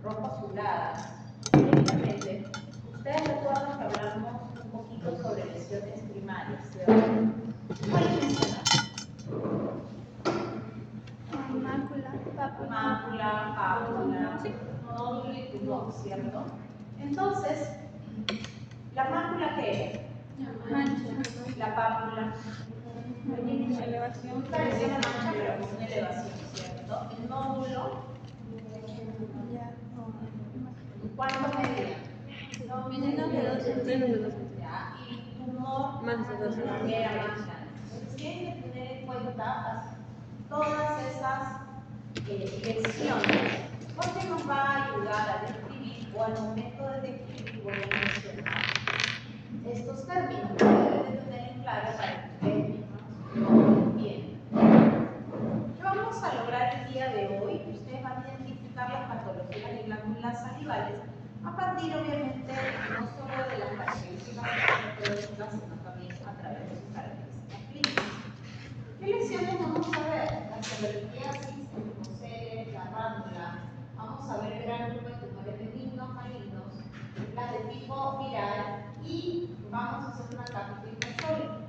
rojo azulada. Directamente, ustedes recuerdan que hablamos un poquito sobre lesiones primarias, ¿cierto? ¿Cuáles mencionan? Mácula, nódulo y tumor, ¿cierto? Entonces, ¿la mácula qué es? La pápula. Elevación. Parece una mancha, pero es una elevación, ¿cierto? El nódulo, ¿cuánto medía? Menos de 2 centímetros. Ya, y el tumor Más de 2 centímetros. era más grande. Entonces, tienen que tener en cuenta todas esas lesiones, porque nos va a ayudar a describir, o al momento de describir, voy a mencionar estos términos que deben de tener en claro para que ustedes mismos lo entiendan. ¿Qué vamos a lograr el día de hoy? Ustedes van a identificar las patologías de glándulas salivales a partir, obviamente, no solo de las características fisiológicas, sino también a través de sus características clínicas. ¿Qué lesiones vamos a ver? La psoriasisis, el mucosel, la rándula. Vamos a ver el gran grupo de tumores benignos, malignos, las de tipo viral y vamos a hacer una capitulación.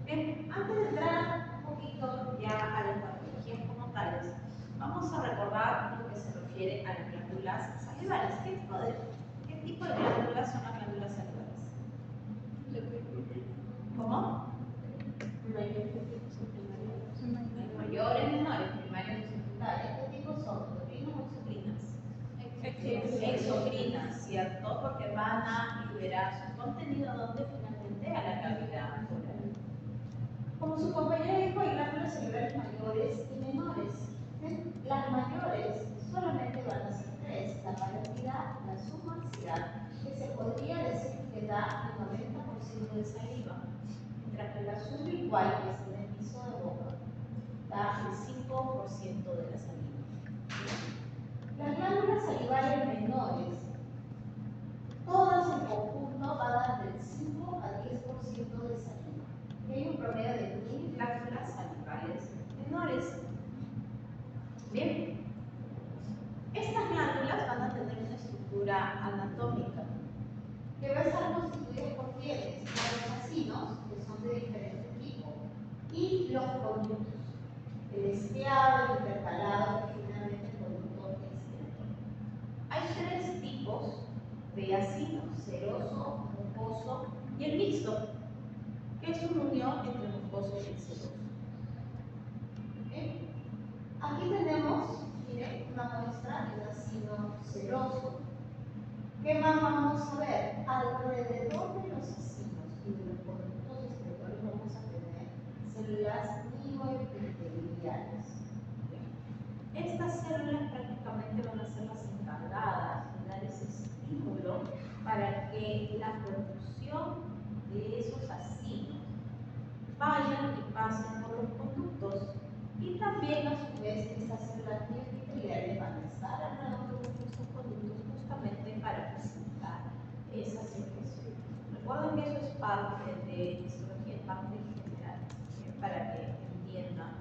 Bien, antes de entrar un poquito ya a las patologías como tales, vamos a recordar lo que se refiere a las glándulas salivales. ¿Qué tipo de glándulas son las glándulas salivales? ¿Cómo? Mayores, menores, primarias y secundarias. ¿Qué tipo son? ¿Endocrinas o exocrinas? Exocrinas, ¿cierto? Porque van a liberar su contenido donde finalmente a la cavidad oral. Como su compañera dijo, hay glándulas salivales mayores y menores. Las mayores solamente van a ser tres: la parosidad, la submaxilar, que se podría decir que da el 90% de saliva, mientras que la sublingual, que es en el piso de boca, da el 5% de la saliva. Las glándulas salivales menores, todas en conjunto van a dar del 5 al 10% de saliva. Y hay un promedio de 1000 glándulas salivales menores. Bien, estas glándulas van a tener una estructura anatómica que va a estar constituida por pieles, los acinos, que son de diferente tipo, y los conductos, el estriado, el intercalado y finalmente el conducto exterior. Hay tres tipos de acino: seroso, mucoso y el mixto, que es una unión entre mucoso y el seroso. ¿Okay? Aquí tenemos, miren, una muestra del acino seroso. ¿Qué más vamos a ver? Alrededor de los acinos y de los conductos exteriores vamos a tener células mioepiteliales. Estas células prácticamente van a ser las encargadas de dar ese estímulo para que la producción de esos acinos vayan y pasen por los conductos, y también a su vez estas células mioepiteliales van a estar alrededor de nuestros conductos justamente para presentar esa secreción. Recuerden que eso es parte de histología, parte general, para que entiendan.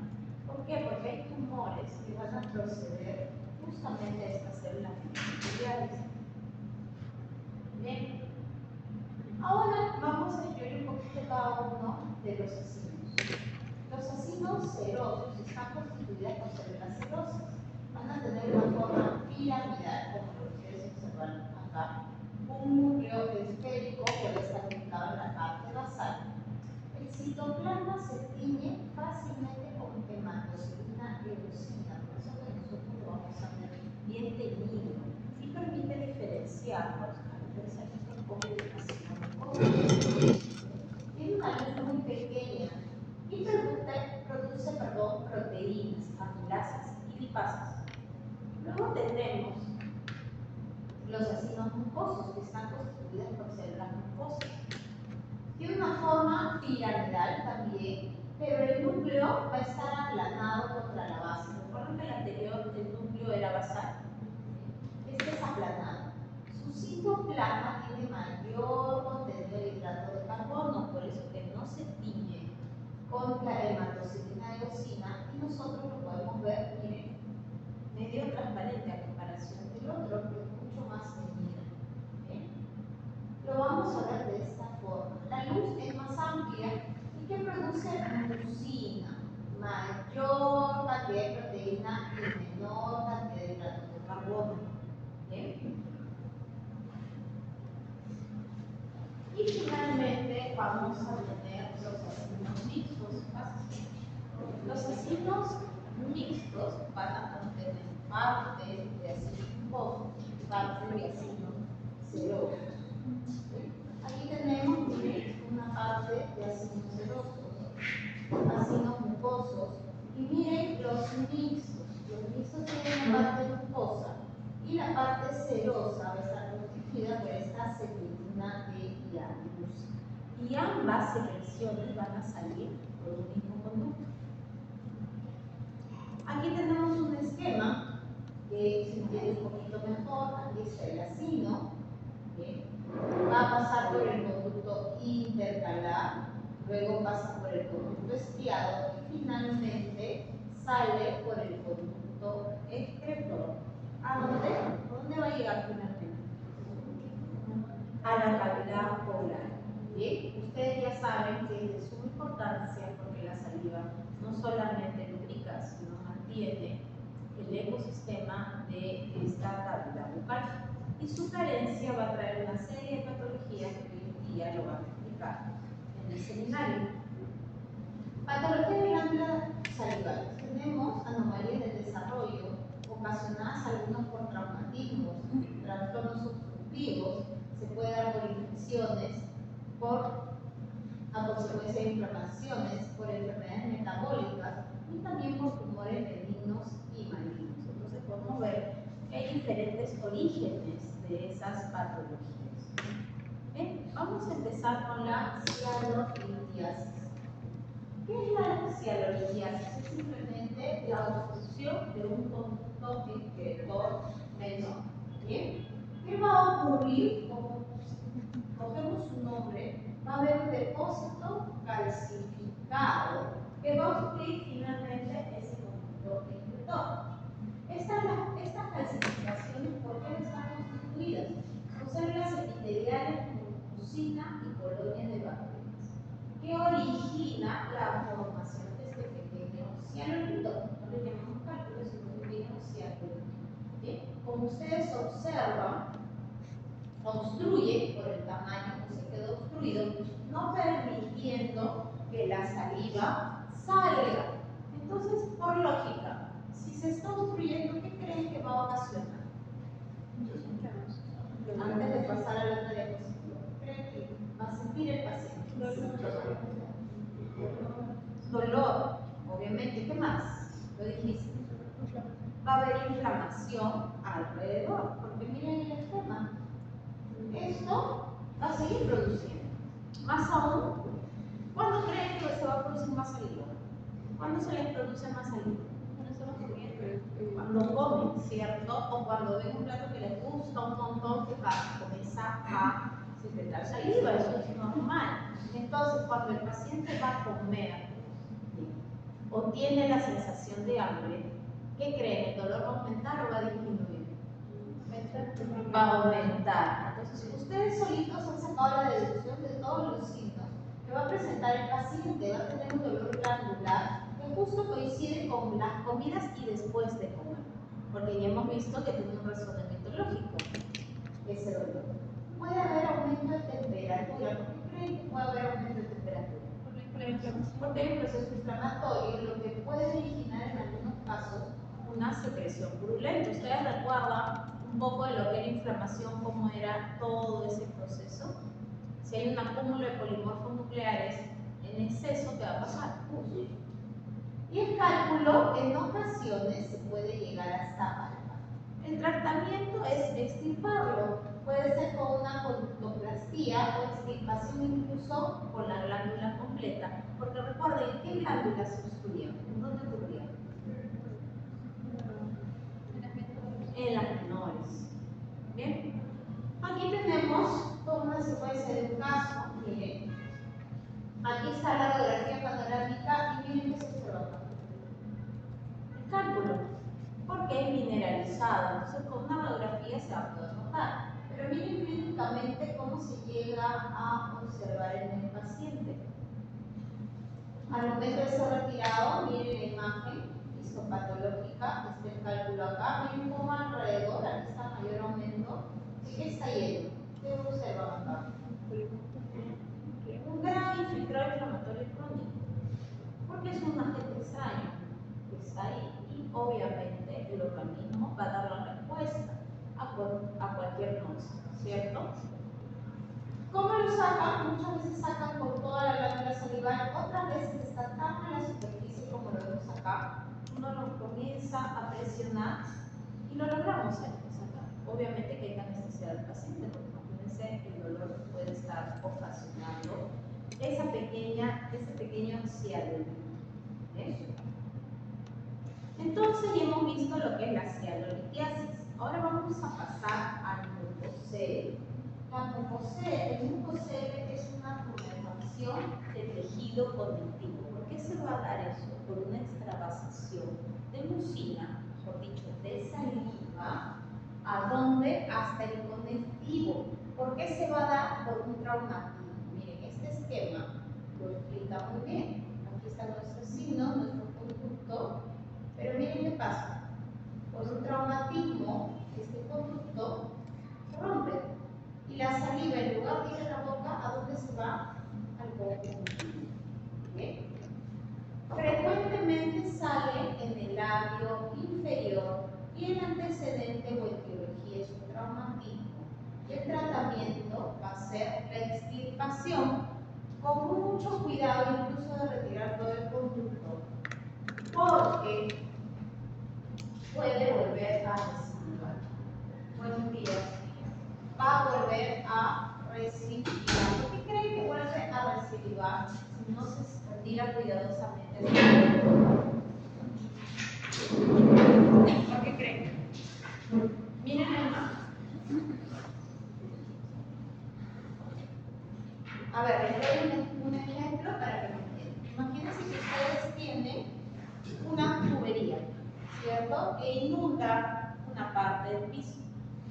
¿Por qué? Porque hay tumores que van a proceder justamente a estas células mioepiteliales. Bien. Ahora vamos a estudiar un poquito cada uno de los acinos. Los acinos serosos están constituidos por células serosas. Van a tener una forma piramidal, como lo ustedes observan acá. Un núcleo esférico puede estar ubicado en la parte basal. El citoplasma se tiñe fácilmente con hematocilina eosina, por eso que nosotros lo vamos a ver bien teñido, y permite diferenciar los caracteres tiene una luz muy pequeña y produce proteínas, amilasas y lipasas. Luego tenemos los acinos mucosos, que están constituidos por células mucosas. Tiene una forma piramidal también, pero el núcleo va a estar aplanado contra la base. Recuerden que el anterior, el núcleo era basal. Este es aplanado. Su citoplasma tiene mayor contenido de hidrato de carbono, por eso que no se tiñe con la hematocilina eosina, y nosotros lo podemos ver, miren, medio transparente a comparación de el otro, que es mucho más medida. ¿Bien? Lo vamos a ver de esta forma. La luz es más amplia y que produce mucina, mayor cantidad de proteína y menor cantidad de hidratos de carbono. ¿Bien? Y finalmente vamos a tener los ácidos mixtos. Los ácidos mixtos van a contener parte de ácido mucoso y parte de ácido seroso. Aquí tenemos una parte de ácidos serosos, ácidos mucosos, y miren los mixtos. Los mixtos tienen la parte mucosa y la parte serosa va a estar constituida por esta secretina de hialurus. Y ambas secreciones van a salir por un mismo conducto. Aquí tenemos un esquema que se entiende un poquito mejor. Aquí está el acino, ¿bien? Va a pasar por el conducto intercalar, luego pasa por el conducto estriado y finalmente sale por el conducto excretor. ¿A dónde? ¿Dónde va a llegar finalmente? A la cavidad oral. Bien, ustedes ya saben que es de suma importancia porque la saliva no solamente lubrica, sino mantiene el ecosistema de esta cavidad bucal. Y su carencia va a traer una serie de patologías que hoy en día lo van a explicar en el seminario. Patología de glándulas salivales. Tenemos anomalías del desarrollo ocasionadas algunos por traumatismos, trastornos obstructivos, se puede dar por infecciones, a consecuencia de inflamaciones, por enfermedades metabólicas y también por tumores benignos y malignos. Entonces podemos ver que hay diferentes orígenes de esas patologías. Bien, vamos a empezar con la cialolitiasis. ¿Qué es la cialolitiasis? Es simplemente la obstrucción de un conducto excretor menor. ¿Bien? ¿Qué va a ocurrir? Como cogemos su nombre, va a haber un depósito calcificado que va a obstruir finalmente ese conducto excretor. Estas calcificaciones, ¿por qué están constituidas? Son células epiteliales con mucina y colonias de bacterias, que origina la formación de este pequeño cianolito. No le llamamos cálculo, sino un pequeño cianolito. ¿Bien? Como ustedes observan, obstruye por el tamaño que se quedó obstruido, no permitiendo que la saliva salga. Entonces, por lógica, si se está obstruyendo, ¿qué creen que va a ocasionar? Antes de pasar a la otra diapositiva, ¿qué creen que va a sentir el paciente? Dolor, obviamente. ¿Qué más? Lo dijiste. Va a haber inflamación alrededor, porque miren el esquema. Esto va a seguir produciendo. Más aún, ¿cuándo creen que se va a producir más saliva? ¿Cuándo se les produce más saliva? Cuando comen, ¿cierto? O cuando ven un plato que les gusta un montón, que comienza a secretar saliva. Eso es normal. Entonces, cuando el paciente va a comer o tiene la sensación de hambre, ¿qué creen? ¿El dolor va a aumentar o va a disminuir? Va a aumentar. Entonces, ustedes solitos han sacado la deducción de todos los signos que va a presentar el paciente. Va a tener un dolor glandular que justo coincide con las comidas y después de comer, porque ya hemos visto que tiene un razonamiento lógico ese dolor. Puede haber aumento de temperatura. ¿Por qué creen que puede haber aumento de temperatura? Porque hay un proceso inflamatorio, lo que puede originar en algunos casos una secreción purulenta. Ustedes recuerdan un poco de lo que era inflamación, cómo era todo ese proceso. Si hay un acúmulo de polimorfos nucleares en exceso, ¿qué va a pasar? Y el cálculo en ocasiones se puede llegar hasta palpar. El tratamiento es extirparlo. Puede ser con una conductoplastía o extirpación incluso con la glándula completa. Porque recuerden, ¿qué glándulas se obstruían? ¿En dónde ocurrían? En las menores. Bien. Aquí tenemos toda una secuencia de un caso. Miren. Aquí está la radiografía panorámica y miren qué se observa. El cálculo. Porque es generalizada, entonces con una radiografía se va a poder notar. Pero miren clínicamente cómo se llega a observar en el paciente. Al momento de ser retirado, miren la imagen histopatológica, el cálculo acá, miren cómo alrededor, aquí está mayor aumento. ¿De qué está lleno? ¿Qué observan acá? Un gran infiltrado inflamatorio crónico, porque es un agente extraño que está ahí y obviamente el organismo va a dar la respuesta a cualquier noción, ¿cierto? ¿Cómo lo sacan? Muchas veces sacan por toda la glándula salival, otras veces está tan en la superficie como lo vemos acá. Uno lo comienza a presionar y lo logramos sacar. Obviamente que hay que anestesiar al paciente, porque imagínense el dolor que puede estar ocasionando ese pequeño cialolito. Entonces ya hemos visto lo que es la cialolitiasis. Ahora vamos a pasar al mucosel. El mucosel es una putrefacción del tejido conectivo. ¿Por qué se va a dar eso? Por una extravasación de mucina, mejor dicho, de saliva, ¿a dónde? Hasta el conectivo. ¿Por qué se va a dar? Por un traumatismo. Miren, este esquema lo explica muy bien. Aquí está nuestro signo, nuestro conducto, pero miren qué pasa. Por un traumatismo, este conducto se rompe. Y la saliva, en lugar de ir a la boca, ¿a dónde se va? Al conjuntivo. ¿Okay? Frecuentemente sale en el labio inferior y el antecedente o etiología es un traumatismo. Y el tratamiento va a ser la extirpación, con mucho cuidado incluso de retirar todo el conducto, porque puede volver a recidivar. Buenos días. Va a volver a recidivar. ¿Por qué creen que vuelve a recidivar si no se retira cuidadosamente? ¿Por qué creen? Miren la imagen. A ver, les doy un ejemplo para que me entiendan. Imagínense que ustedes tienen una tubería, ¿cierto? Que inunda una parte del piso.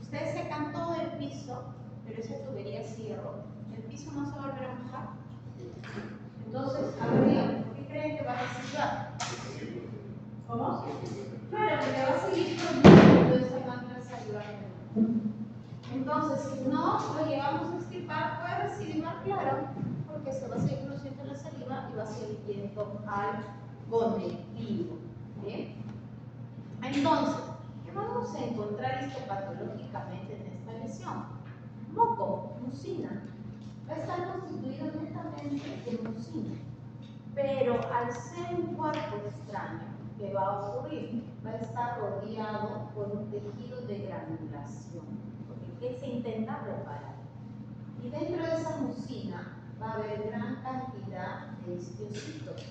Ustedes secan todo el piso, pero esa tubería sigue rota. ¿El piso no se va a volver a mojar? Entonces, a ver, díganme, ¿por qué creen que va a residuar? ¿Cómo? Claro, porque va a seguir produciendo esa glándula salivar. Entonces, si no lo llevamos a extirpar, puede residuar, claro, porque se va a seguir produciendo la saliva y va a seguir yendo al conectivo. ¿Bien? Entonces, ¿qué vamos a encontrar histopatológicamente en esta lesión? Moco, mucina. Va a estar constituido netamente de mucina. Pero al ser un cuerpo extraño, ¿qué va a ocurrir? Va a estar rodeado por un tejido de granulación. Porque ¿qué se intenta reparar? Y dentro de esa mucina va a haber gran cantidad de histocitos.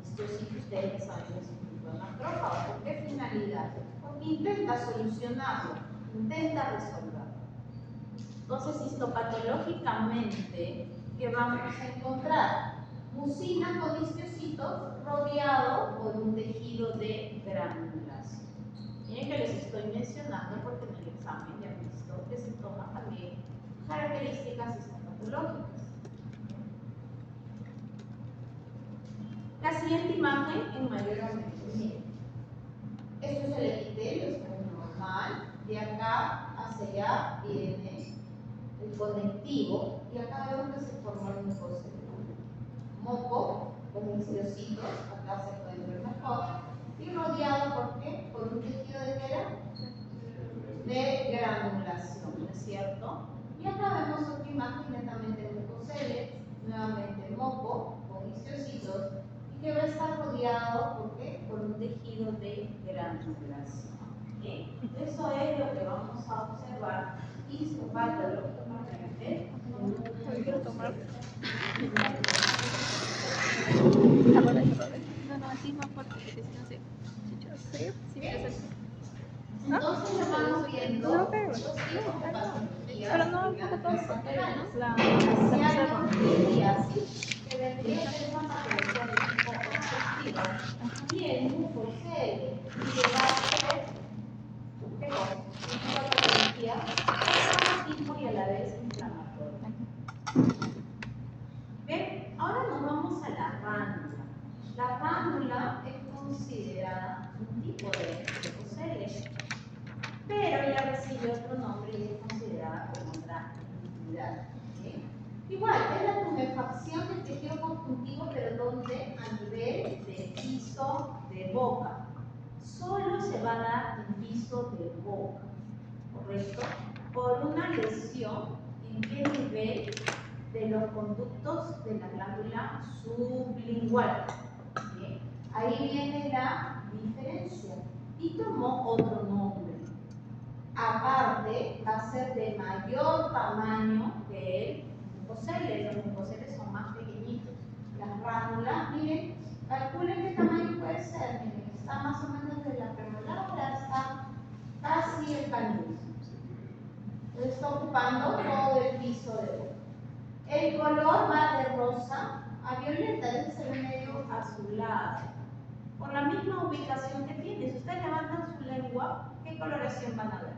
Histocitos, ustedes saben que es un tipo de macrófago. ¿Por qué finalidad? Porque intenta solucionarlo, intenta resolverlo. Entonces, histopatológicamente, ¿qué vamos a encontrar? Mucina con histocitos rodeado por un tejido de granulación. Miren que les estoy mencionando porque en el examen ya han visto que se toman también características histopatológicas. La siguiente imagen en mayor aumento. Miren, esto es el epitelio, es normal. De acá hacia allá viene el conectivo y acá vemos que se forma un mucosel. Moco con histocitos, acá se puede ver mejor, y rodeado ¿por qué? Por un tejido de ¿qué era? De granulación, ¿no es cierto? Y acá vemos otra imagen netamente mucoseles, nuevamente moco con histocitos, y que va a estar rodeado ¿por qué? Por un tejido de granulación. ¿Okay? Eso es lo que vamos a observar histopatológicamente. Quiero tomar. No, así más fuerte, porque si no sé. ¿Sí? Sí, Entonces lo vamos viendo. No, pero no, un poco todo. La cialolitiasis, que vendría a ser una patología de tipo obstructiva, y el mucosel, que va a ser considerada un tipo de mucosele, pero ya recibe otro nombre y es considerada como otra entidad. ¿Sí? Igual, es la tumefacción del tejido conjuntivo, pero donde a nivel de piso de boca. Solo se va a dar en piso de boca, ¿correcto? Por una lesión en qué nivel de los conductos de la glándula sublingual. ¿Sí? Ahí viene la diferencia y tomó otro nombre. Aparte, va a ser de mayor tamaño que el mucosele. Los mucoseles son más pequeñitos. Las ránulas, miren, calculen qué tamaño puede ser. Miren, está más o menos de la premolar hasta casi el canino. Está ocupando todo el piso de boca. El color va de rosa a violeta, ese es el medio azulado. Por la misma ubicación que tiene. Si ustedes levantan su lengua, ¿qué coloración van a ver?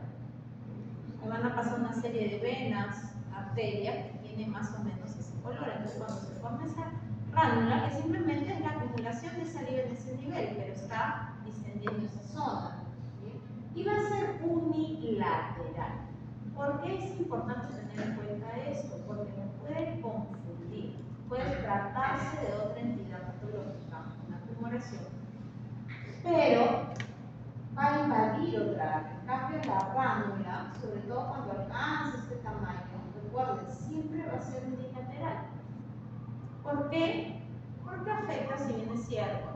Me van a pasar una serie de venas, arterias, que tienen más o menos ese color. Entonces, cuando se forma esa ránula, que simplemente es la acumulación de saliva en ese nivel, pero está distendiendo esa zona. ¿Sí? Y va a ser unilateral. ¿Por qué es importante tener en cuenta esto? Porque nos puede confundir. Puede tratarse de otra entidad patológica, una tumoración, pero va a invadir otra área. En cambio, la ránula, sobre todo cuando alcanza este tamaño, recuerden, siempre va a ser unilateral. ¿Por qué? Porque afecta, si bien es cierto,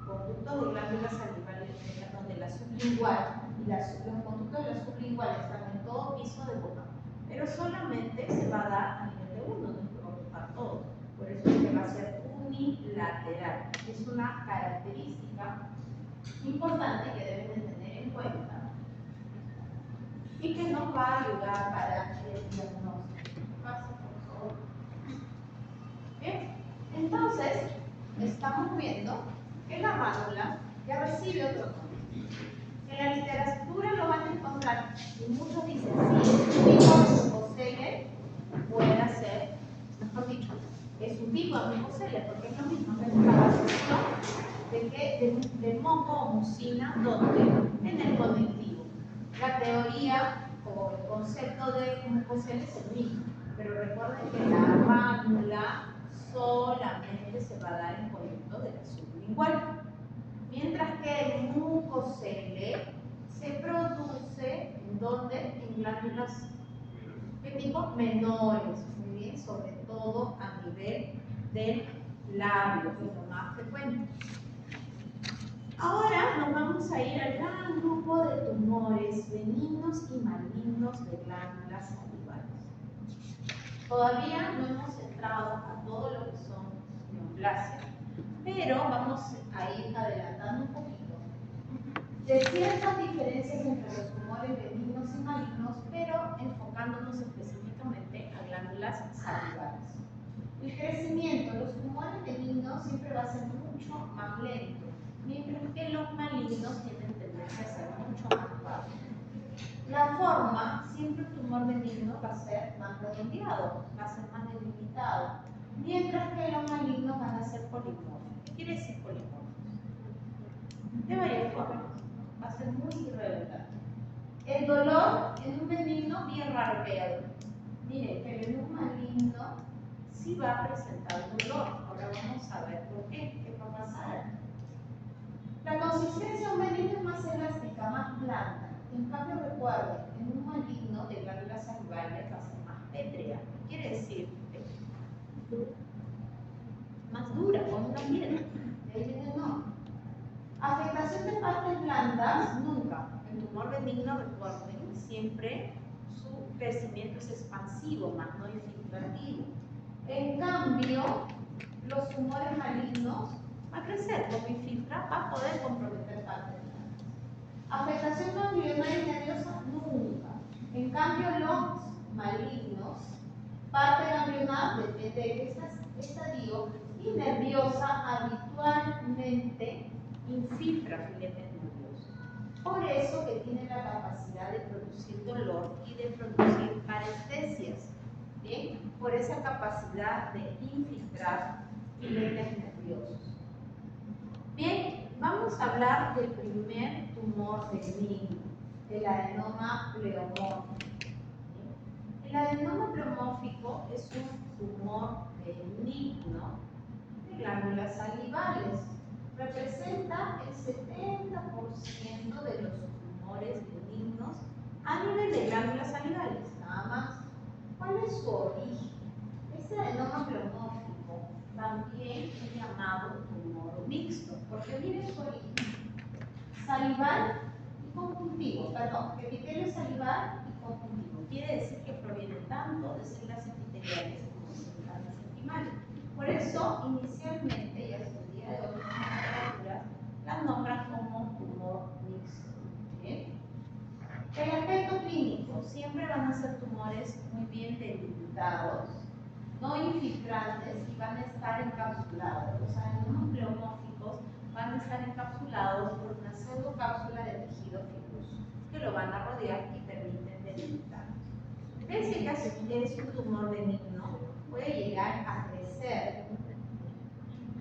conductos de glándulas salivales, donde la sublingual y los conductos de la sublingual están en todo piso de boca, pero solamente se va a dar a nivel de uno, no es que va a ocupar todo. Por eso es que va a ser unilateral. Es una característica importante que deben de tener en cuenta y que nos va a ayudar para el diagnóstico. Pase, por favor. Bien, entonces estamos viendo que la ránula ya recibe otro nombre. En la literatura lo van a encontrar y muchos dicen sí, es un tipo de mucosele, puede ser, mejor dicho, es un tipo de mucosele porque es lo mismo que la asociación de moco o mucina, donde en el conectivo. La teoría o el concepto de mucosele es el mismo, pero recuerden que la ránula solamente se va a dar en conducto de la sublingual. Mientras que el mucosele se produce en donde en glándulas de tipo menores, muy bien, sobre todo a nivel del labio, que es lo más frecuente. Ahora nos vamos a ir al gran grupo de tumores benignos y malignos de glándulas salivales. Todavía no hemos entrado a todo lo que son neoplasias, pero vamos a ir adelantando un poquito de ciertas diferencias entre los tumores benignos y malignos, pero enfocándonos específicamente a glándulas salivales. El crecimiento de los tumores benignos siempre va a ser mucho más lento, mientras que los malignos tienen tendencia a ser mucho más rápido. La forma, siempre el tumor benigno va a ser más redondeado, va a ser más delimitado, mientras que los malignos van a ser polimorfos. ¿Qué quiere decir polimorfos? De varias formas, va a ser muy irregular. El dolor en un benigno, bien raro que haya dolor. Mire, pero en un maligno sí va a presentar dolor. Ahora vamos a ver por qué, qué va a pasar. La consistencia de un benigno es más elástica, más blanda. En cambio, recuerden, en un maligno de glándulas salivales va a ser más pétrea. ¿Qué quiere decir? Más dura, con una piedra. De ahí viene el nombre. Afectación de partes blandas, nunca. El tumor benigno, recuerden, siempre su crecimiento es expansivo, más no infiltrativo. En cambio, los tumores malignos va a crecer, como infiltra, va a poder comprometer partes blandas. Afectación ganglionar y nerviosa, nunca. En cambio, los malignos, parte ganglionar, depende de qué estadio, y nerviosa habitualmente infiltra filetes nerviosos. Por eso que tiene la capacidad de producir dolor y de producir parestesias. ¿Bien? Por esa capacidad de infiltrar filetes nerviosos. Bien, Vamos a hablar del primer tumor benigno, el adenoma pleomórfico. El adenoma pleomórfico es un tumor benigno de glándulas salivales. Representa el 70% de los tumores benignos a nivel de glándulas salivales, nada más. ¿Cuál es su origen? Este adenoma pleomórfico también es llamado tumor mixto, porque viene su origen salival y conjuntivo, perdón, epitelio salival y conjuntivo. Quiere decir que proviene tanto de células epiteliales como de células mesenquimales. Por eso, inicialmente y hasta el día de hoy, las literaturas las nombran como tumor mixto. ¿Bien? El aspecto clínico, siempre van a ser tumores muy bien delimitados, no infiltrantes y van a estar encapsulados. Los adenomas pleomórficos van a estar encapsulados por una pseudocápsula de tejido fibroso que lo van a rodear y permiten delimitar. Ves que es un tumor benigno, puede llegar a crecer.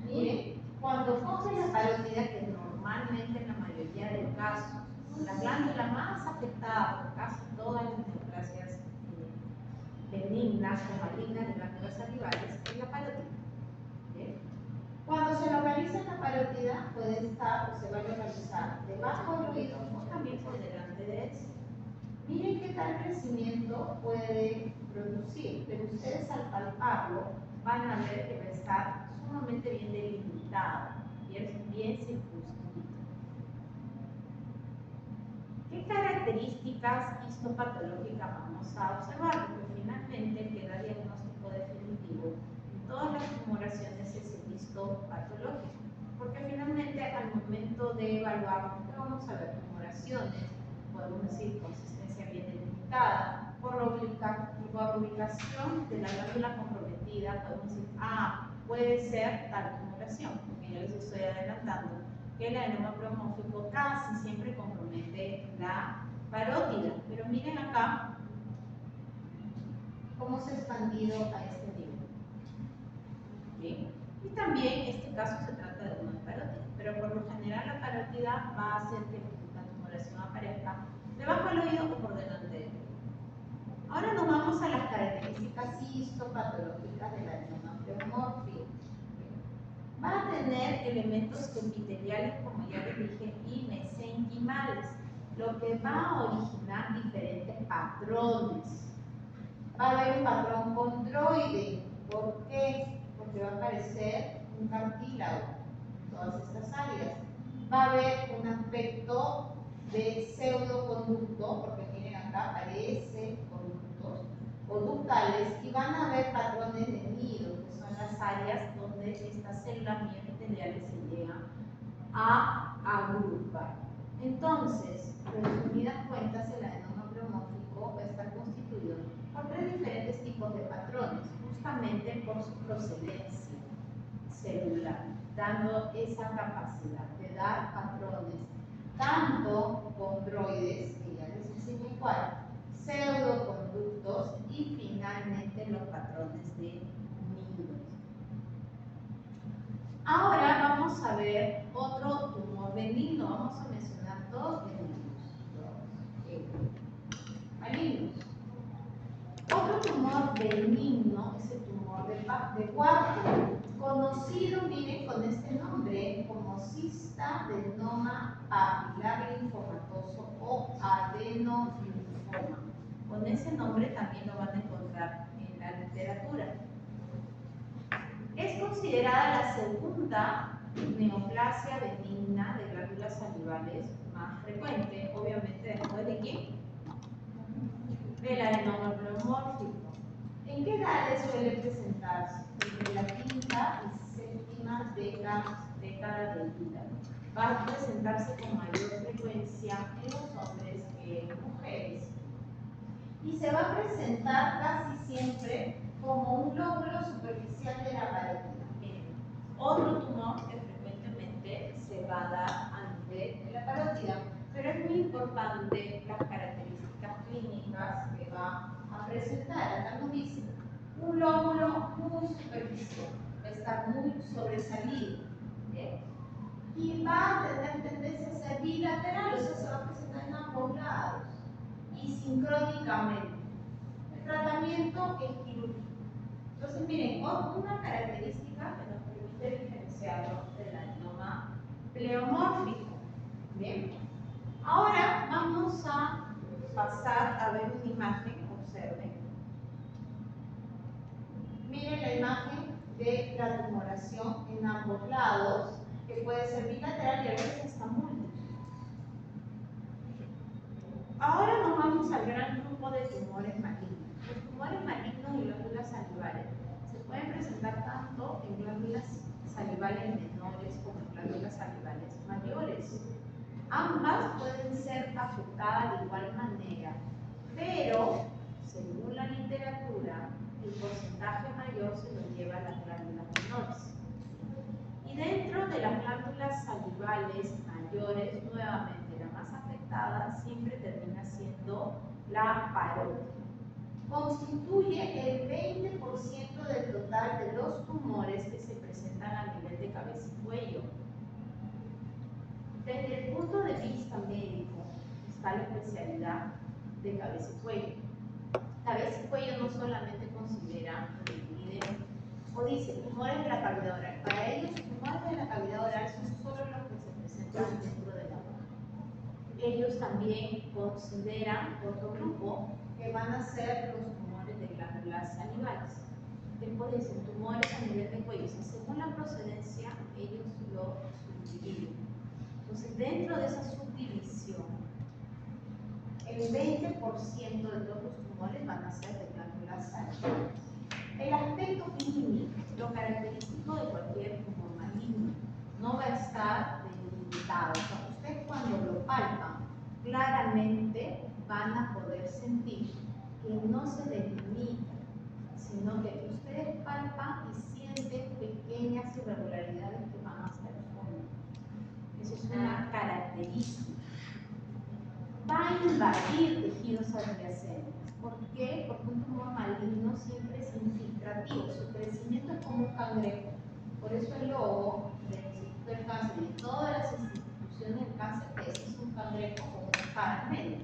Miren, cuando coge la parótida, que normalmente en la mayoría de casos, la glándula más afectada por casi todas las neoplasias benignas o malignas de glándulas salivales es la parótida. ¿Bien? Cuando se localiza en la parótida, puede estar o se va a localizar debajo del oído o también por delante de él. Miren qué tal crecimiento puede producir, pero ustedes al palparlo van a ver que va a estar sumamente bien delimitado, bien circunscrito. ¿Qué características histopatológicas vamos a observar? Porque finalmente el que da diagnóstico definitivo en todas las tumoraciones es el histopatológico. Porque finalmente al momento de evaluar, ¿qué vamos a ver? Tumoraciones, podemos decir consistencia bien delimitada, por la ubicación de la glándula comprometida, podemos decir, puede ser tal tumoración, porque ya les estoy adelantando que el adenoma pleomórfico casi siempre compromete la parótida. Pero miren acá cómo se ha expandido a este nivel. ¿Bien? Y también en este caso se trata de una parótida, pero por lo general la parótida va a hacer que la tumoración aparezca debajo del oído o por delante del oído. Ahora nos vamos a las características histopatológicas del adenoma pleomórfico. Va a tener elementos epiteliales, como ya les dije, y mesenquimales, lo que va a originar diferentes patrones. Va a haber un patrón condroide. ¿Por qué? Porque va a aparecer un cartílago en todas estas áreas. Va a haber un aspecto de pseudoconducto, porque miren acá aparece conductos conductales, y van a haber patrones de nido, que son las áreas donde estas células epiteliales se llegan a agrupar. Entonces, resumidas cuentas, el adenoma pleomórfico va a estar constituido por tres diferentes tipos de patrones, justamente por su procedencia celular, dando esa capacidad de dar patrones, tanto condroides, que ya les enseñé cuál, pseudoconductos y finalmente los patrones de nidos. Ahora vamos a ver otro tumor benigno. Vamos a mencionar dos malignos. Otro tumor benigno es el tumor de Wartburg, conocido, miren, con este nombre como cistadenoma papilar linfomatoso o adenolinfoma. Con ese nombre también lo van a encontrar en la literatura. Es considerada la segunda neoplasia benigna de glándulas salivales más frecuente, obviamente después de ¿quién? Del adenoma pleomórfico. ¿En qué edades suele presentarse? Entre la quinta y séptima década de vida. Va a presentarse con mayor frecuencia en los hombres que en mujeres. Y se va a presentar casi siempre como un lóbulo superficial de la parótida. Otro tumor que frecuentemente se va a dar a nivel de la parótida, pero es muy importante las características clínicas que va a presentar. Acá nos dice un lóbulo muy superficial, va a estar muy sobresalido. ¿Bien? y va a tener tendencia a ser bilateral, o sea, se va a presentar en ambos lados y sincrónicamente. El tratamiento es quirúrgico. Entonces, miren, una característica que nos permite diferenciarlo del adenoma pleomórfico. Bien. Ahora vamos a pasar a ver una imagen, observen. Miren la imagen de la tumoración en ambos lados, que puede ser bilateral y a veces hasta múltiple. Ahora nos vamos al gran grupo de tumores malignos. Los tumores malignos y glándulas salivales se pueden presentar tanto en glándulas salivales menores como en glándulas salivales mayores. Ambas pueden ser afectadas de igual manera, pero según la literatura, el porcentaje mayor se lo lleva a las glándulas menores. Y dentro de las glándulas salivales mayores, nuevamente la más afectada siempre termina siendo la parótida. Constituye el 20% del total de los tumores que se presentan a nivel de cabeza y cuello. Desde el punto de vista médico está la especialidad de cabeza y cuello. Cabeza y cuello no solamente considera o divide o dice tumores de la cavidad oral. Para ellos, tumores de la cavidad oral son solo los que se presentan dentro de la boca. Ellos también consideran otro grupo que van a ser los tumores de glándulas salivales. Después dicen tumores a nivel de cuello. O sea, según la procedencia, ellos lo subdividen. Entonces, dentro de esa subdivisión, el 20% de todos los tumores van a ser de glándulas salivales. El aspecto clínico, lo característico de cualquier tumor maligno, no va a estar delimitado. O sea, ustedes cuando lo palpan, claramente van a poder sentir que no se delimita, sino que ustedes palpan y sienten pequeñas irregularidades que van hacia el fondo. Eso es una característica. Va a invadir tejidos adyacentes. ¿Por qué? Porque un tumor maligno siempre es infiltrativo. Su crecimiento es como un cangrejo. Por eso el logo del Instituto del Cáncer y de todas las instituciones del cáncer es un cangrejo con un cara en medio.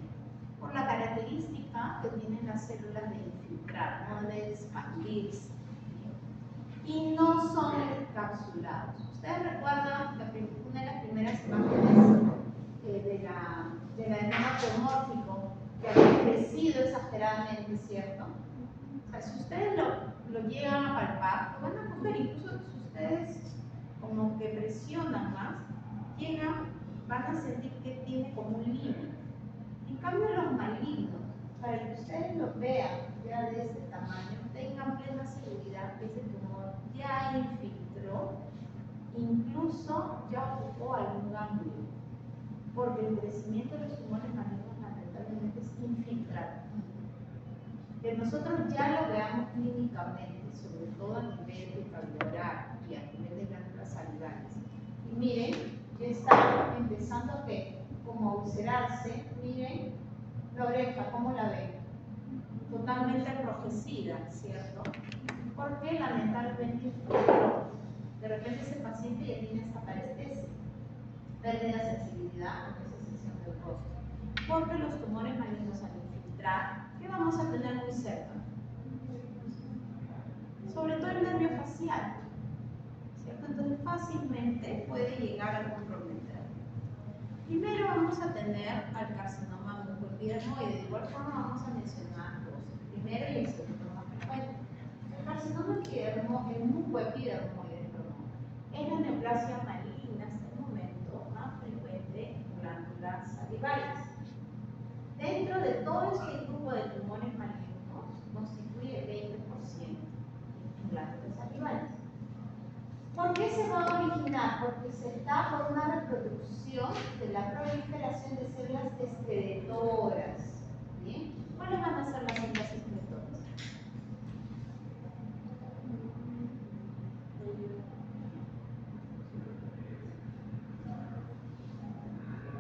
Por la característica que tienen las células de infiltrar, no de expandirse. Y no son encapsulados. Ustedes recuerdan una de las primeras imágenes del adenoma pleomórfico que había crecido exageradamente, ¿cierto? O sea, si ustedes lo llegan a palpar, lo van a coger, incluso si ustedes como que presionan más, van a sentir que tiene como un límite. En cambio, los malignos, para que ustedes lo vean ya de este tamaño, tengan plena seguridad que ese tumor ya infiltró, incluso ya ocupó algún ganglio, porque el crecimiento de los tumores malignos lamentablemente es infiltrativo. Que nosotros ya lo veamos clínicamente, sobre todo a nivel de cavidad oral y a nivel de glándulas salivales. Y miren, ya está empezando a como a ulcerarse. Miren la oreja, ¿cómo la ven? Totalmente enrojecida, ¿cierto? Porque lamentablemente de repente ese paciente ya tiene esa parestesia, pérdida de sensibilidad o esa sección del rostro. Porque los tumores malignos al infiltrar, ¿qué vamos a tener muy cerca? Sobre todo el nervio facial, ¿cierto? Entonces fácilmente puede llegar a comprometer. Primero vamos a tener al carcinoma mucoepidermoide. De igual forma vamos a mencionar dos, el primero y el segundo más frecuente. El carcinoma mucoepidermoide es la neoplasia maligna hasta el momento más frecuente en glándulas salivales. Dentro de todo este grupo de tumores malignos constituye el 20% en glándulas salivales. ¿Por qué se va a originar? Porque se da por una reproducción de la proliferación de células excretoras. ¿Bien? ¿Cuáles van a ser las células excretoras?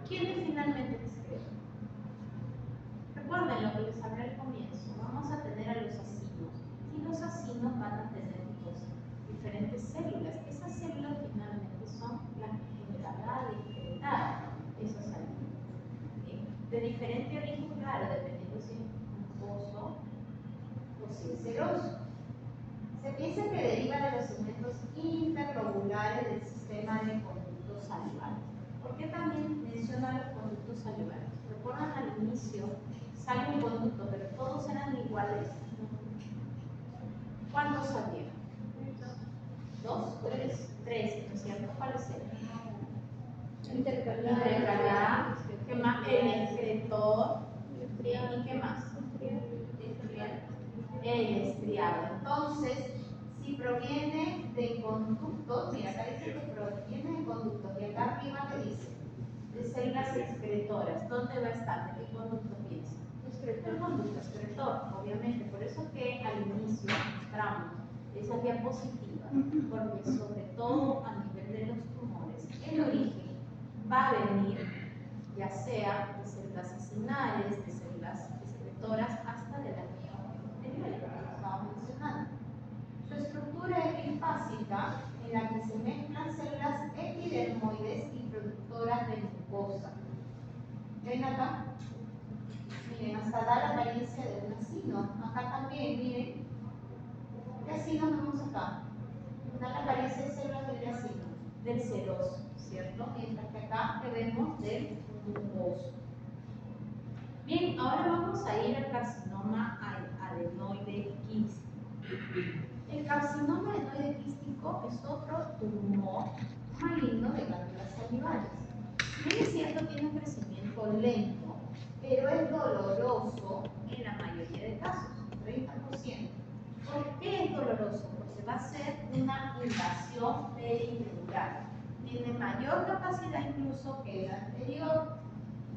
¿Quiénes finalmente excretan? Recuerden lo que les hablé al comienzo. Vamos a tener a los acinos. Y los acinos van a tener diferentes células. Esas células finalmente son las encargadas de diferente origen, claro, dependiendo si es mucoso o si es seroso. Se piensa que deriva de los segmentos interlobulares del sistema de conductos salivales. ¿Por qué también menciona los conductos salivales? Recuerdan al inicio, sale un conducto, pero todos eran iguales. ¿Cuántos salieron? ¿Dos? Tres, ¿no es cierto? ¿Cuáles eran? Intercalada, ¿qué más? El excretor, ¿y qué más? El estriado. Entonces, si proviene de conductos, mira, acá dice que proviene de conductos, y acá arriba le dice de células excretoras. ¿Dónde va a estar? ¿De qué conducto piensa? El conducto excretor, obviamente. Por eso que al inicio mostramos esa diapositiva, porque sobre todo a nivel de los tumores, el origen va a venir ya sea de células acinales, de células excretoras, hasta de la miometrial, como estaba mencionando. Su estructura es bifásica, en la que se mezclan células epidermoides y productoras de mucosa. ¿Ven acá? Miren, hasta da la apariencia de un acino. Acá también, miren. ¿Qué acino vemos acá? Da la apariencia de células del acino, del seroso, ¿cierto? Mientras que acá que vemos del mucoso. Bien, ahora vamos a ir al carcinoma adenoide quístico. El carcinoma adenoide quístico es otro tumor maligno de glándulas salivales. Bien, es cierto, tiene un crecimiento lento, pero es doloroso en la mayoría de casos, 30%. ¿Por qué es doloroso? Porque va a ser una invasión perineural. Tiene mayor capacidad incluso que el anterior,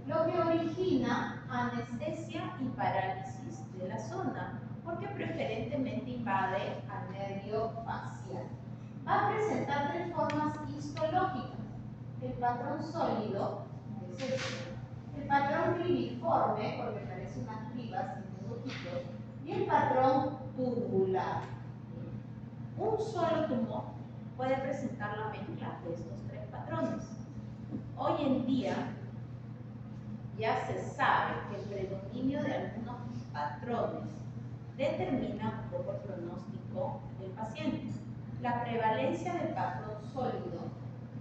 lo que origina anestesia y parálisis de la zona, porque preferentemente invade al nervio facial. Va a presentar tres formas histológicas: el patrón sólido, que es este, el patrón filiforme, porque parece unas cribas en ojitos, y el patrón tubular. Un solo tumor puede presentar la mezcla de estos tres patrones. Hoy en día ya se sabe que el predominio de algunos patrones determina un poco el pronóstico del paciente. La prevalencia del patrón sólido,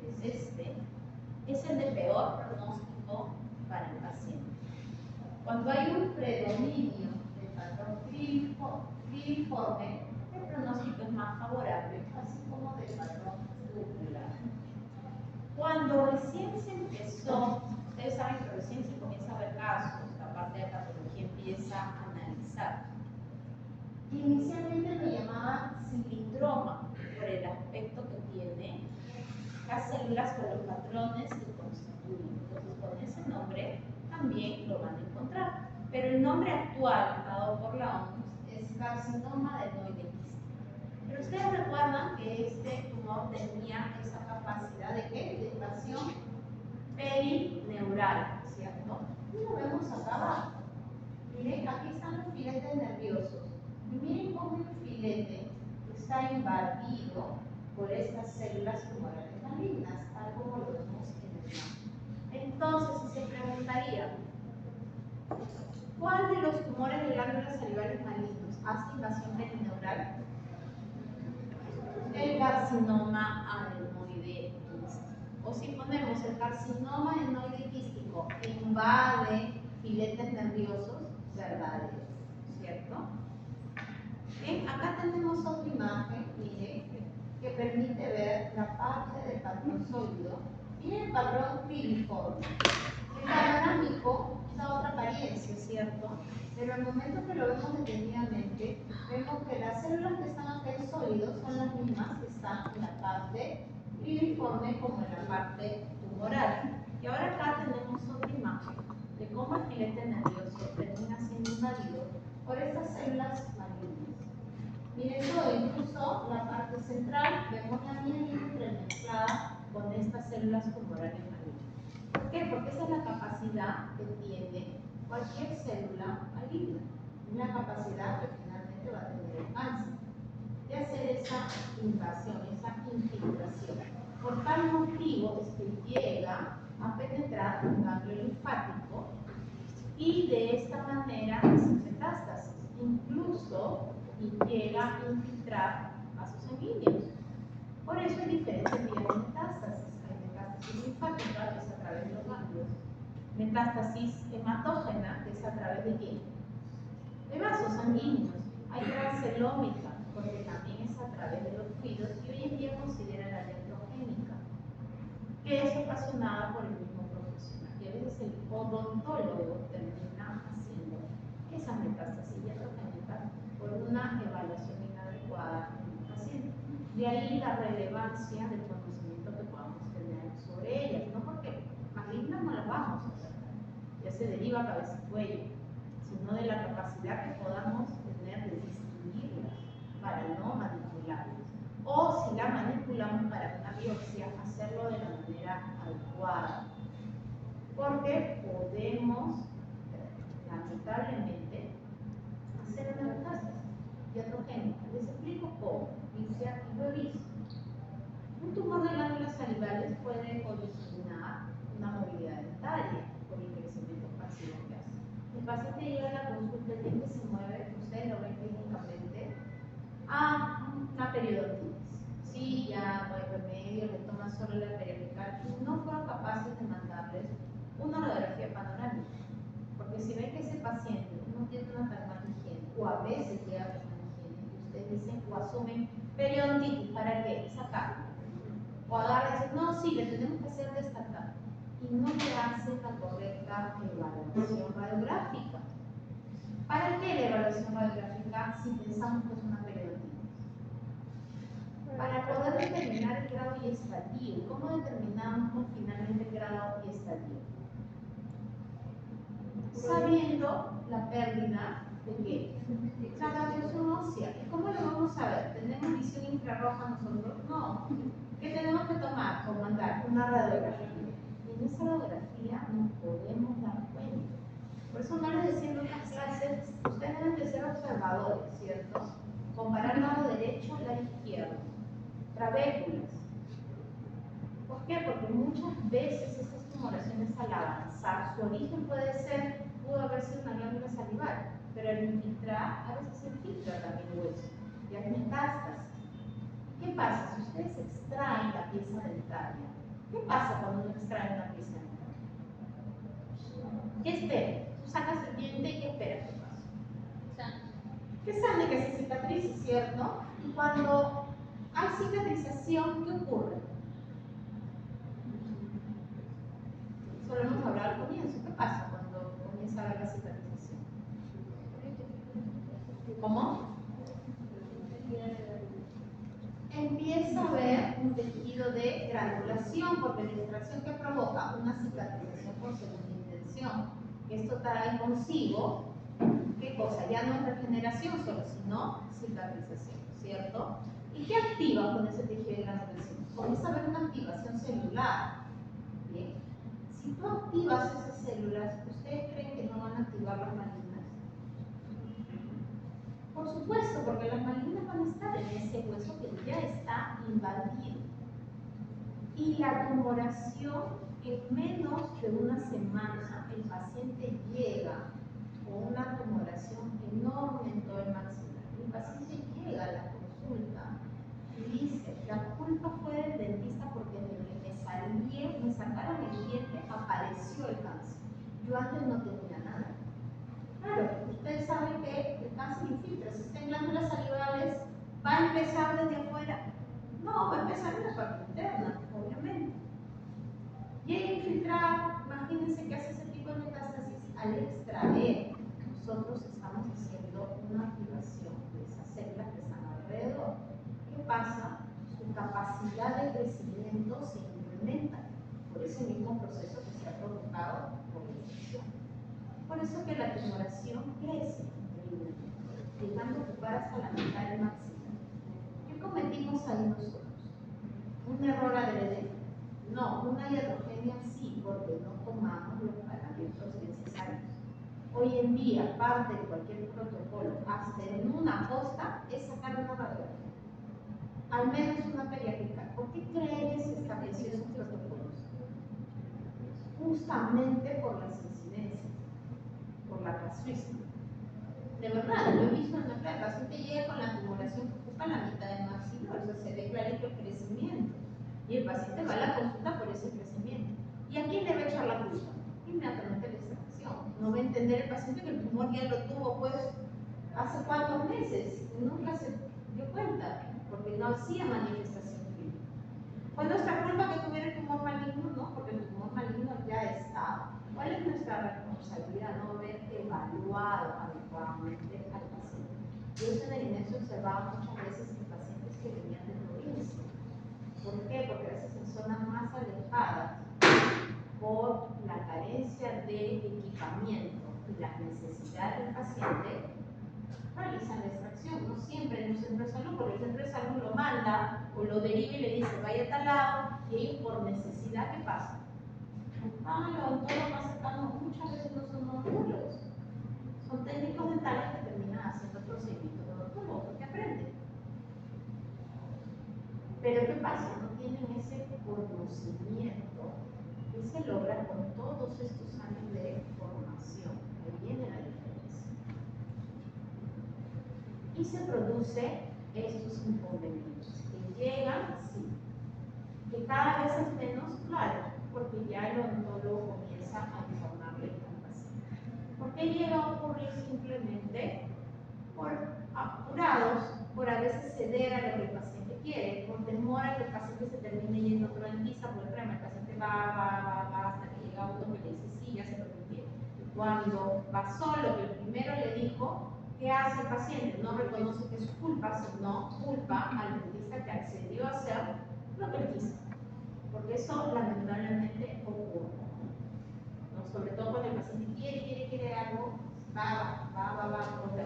que es este, es el de peor pronóstico para el paciente. Cuando hay un predominio del patrón filiforme, el pronóstico es más favorable, así como del patrón tubular. Cuando recién se empezó, ustedes saben que recién se comienza a ver casos, la parte de patología empieza a analizar. Inicialmente lo llamaban cilindroma, por el aspecto que tiene las células con los patrones que constituyen. Entonces, con ese nombre también lo van a encontrar. Pero el nombre actual dado por la OMS es carcinoma adenoide quístico. Pero ustedes recuerdan que este tumor tenía esa capacidad de ¿qué? De invasión perineural, ¿cierto? Y lo vemos acá abajo. Miren, aquí están los filetes nerviosos. Y miren cómo el filete está invadido por estas células tumorales malignas, tal como lo vemos en el mapa. Entonces, si se preguntaría, ¿cuál de los tumores de glándulas salivales malignos hace invasión perineural? El carcinoma adenoide quístico. O si ponemos el carcinoma adenoide quístico invade filetes nerviosos, verdaderos, ¿cierto? Bien, acá tenemos otra imagen, miren, que permite ver la parte del patrón sólido y el patrón filiforme. El panorámico da otra apariencia, ¿cierto? Pero al momento que lo vemos detenidamente, vemos que las células que están acá en sólido son las mismas que están en la parte filiforme como en la parte tumoral. Y ahora acá tenemos otra imagen de cómo el filete nervioso termina siendo invadido por estas células malignas. Miren todo, incluso la parte central, vemos la mielina entremezclada con estas células tumorales malignas. ¿Por qué? Porque esa es la capacidad que tiene cualquier célula maligna. Es la capacidad que finalmente va a tener el cáncer, de hacer esa invasión, esa infiltración. Por tal motivo es que llega a penetrar un ganglio linfático. y de esta manera sin metástasis. Incluso llega a infiltrar vasos sanguíneos. Por eso hay diferentes vías de metástasis. Hay metástasis linfática, que es a través de los ganglios. Metástasis hematógena, que es a través de ¿qué? De vasos sanguíneos. Hay transcelómica, porque también es a través de los fluidos, y hoy en día consideran la iatrogénica, que es ocasionada por el mismo profesional. Y a veces el odontólogo termina haciendo esa metástasis iatrogénica por una evaluación inadecuada en el paciente. De ahí la relevancia del conocimiento que podamos tener sobre ellas, no porque malignas no las vamos a tratar, ya se deriva cabeza y cuello, sino de la capacidad que podamos tener de distinguirlas para no manipularlas. O si la manipulamos para una biopsia, hacerlo de la manera adecuada. Porque podemos, lamentablemente, hacer una metástasis iatrogénica. Les explico cómo, y lo he visto. Un tumor de glándulas salivales puede originar una movilidad dentaria por el crecimiento expansivo que hace. El paciente llega a la consulta, el diente se mueve, ustedes lo ven clínicamente, a una periodontitis. Sí, ya no hay remedio, le toman solo la periodical y no fueron capaces de mandarles una radiografía panorámica. Porque si ven que ese paciente no tiene una tan mala higiene, o a veces llega con una higiene, y ustedes dicen o asumen periodontitis, ¿para qué? Sacarlo. O agarran y dicen, no, sí, le tenemos que hacer destacar. Y no le hacen la correcta evaluación radiográfica. ¿Para qué la evaluación radiográfica si pensamos que es una periodontitis? Para poder determinar el grado y estadio. ¿Cómo determinamos finalmente el grado y estadio? Sabiendo la pérdida de qué? La radiación ósea. ¿Y cómo lo vamos a ver? ¿Tenemos visión infrarroja nosotros? No. ¿Qué tenemos que tomar o mandar? Una radiografía. Y en esa radiografía nos podemos dar cuenta. Por eso no les decía en otras clases, ustedes deben de ser observadores, ¿cierto? Comparar el lado derecho al lado izquierdo. Trabéculas. ¿Por qué? Porque muchas veces estas tumoraciones al avanzar, su origen pudo haber sido una glándula salival, pero al infiltrar, a veces se infiltra también hueso, y hay metástasis. ¿Qué pasa? Si ustedes extraen la pieza dentaria, ¿qué pasa cuando uno extrae una pieza dentaria? ¿Qué espera? Tú sacas el diente y ¿qué esperas que pase? Que sane, que se cicatrice, ¿cierto? Y cuando hay cicatrización, ¿qué ocurre? Solo hemos hablado al comienzo. ¿Qué pasa cuando comienza a haber la cicatrización? ¿Cómo? Empieza a haber un tejido de granulación, porque la extracción que provoca una cicatrización por segunda intención. Esto trae consigo, ¿qué cosa? Ya no es regeneración solo, sino cicatrización, ¿cierto? ¿Y qué activa con ese tejido de granulación? Comienza a haber una activación celular. ¿Bien? Si tú activas esas células, ¿ustedes creen que no van a activar las malignas? Por supuesto, porque las malignas van a estar en ese hueso que ya está invadido. Y la tumoración, en menos de una semana, el paciente llega con una tumoración enorme en todo el maxilar. El paciente llega a la consulta y dice, la culpa fue del dentista porque me sacaron el diente, apareció el cáncer. Yo antes no tenía nada. Claro, ustedes saben que el cáncer infiltra. Si está en glándulas salivales, ¿va a empezar desde afuera? No, va a empezar en la parte interna, obviamente. Llega a infiltrar, imagínense que hace ese tipo de metástasis al extraer. Nosotros estamos haciendo una activación de esas células que están alrededor. ¿Qué pasa? Su capacidad de crecimiento se incrementa por ese mismo proceso que se ha provocado por la infección. Por eso que la tumoración crece increíblemente, llegando a ocupar hasta la mitad del maxilar. ¿Qué cometimos ahí nosotros? ¿Un error adrede? No, una iatrogenia sí, porque no tomamos los parámetros necesarios. Hoy en día, parte de cualquier protocolo, hasta en una posta, es sacar una radiografía. Al menos una periódica. ¿Por qué creen que se estableció esos protocolos? Justamente por las incidencias. casuística. De verdad, lo he visto en la clase. El paciente llega con la tumoración que ocupa la mitad del máximo, o sea, se ve clarito el crecimiento. Y el paciente va a la consulta por ese crecimiento. ¿Y a quién le va a echar la culpa? Inmediatamente la extracción. No va a entender el paciente que el tumor ya lo tuvo, pues, hace 4 meses. Y nunca se dio cuenta, porque no hacía manifestación clínica. ¿Fue nuestra culpa que tuviera el tumor maligno? No, porque el tumor maligno ya estaba. ¿Cuál es nuestra responsabilidad? No haber evaluado adecuadamente al paciente. Yo en el inicio observaba muchas veces en pacientes que venían de provincia. ¿Por qué? Porque a veces en zonas más alejadas, por la carencia de equipamiento y las necesidades del paciente, realizan la extracción. No siempre en un centro de salud, porque el centro de salud lo manda o lo deriva y le dice vaya a tal lado, y ellos por necesidad, ¿qué pasa? Ah, los odontólogos más cercanos muchas veces no son odontólogos, son técnicos dentales que terminan haciendo procedimientos de odontólogo porque aprenden. Pero ¿qué pasa? No tienen ese conocimiento que se logra con todos estos años de formación. Ahí viene la diferencia. Y se produce estos inconvenientes que llegan, sí, que cada vez es menos claro, porque ya el odontólogo comienza a informarle al paciente. ¿Por qué llega a ocurrir? Simplemente por apurados, por a veces ceder a lo que el paciente quiere, por temor a que el paciente se termine yendo a otro dentista, por el problema, el paciente va hasta que llega uno que le dice sí, ya sé lo que quiere. Cuando pasó lo que el primero le dijo, ¿qué hace el paciente? No reconoce que es su culpa, sino culpa al dentista que accedió a hacer lo que él quiso. Porque eso lamentablemente ocurre, ¿no? Sobre todo cuando el paciente quiere algo, va.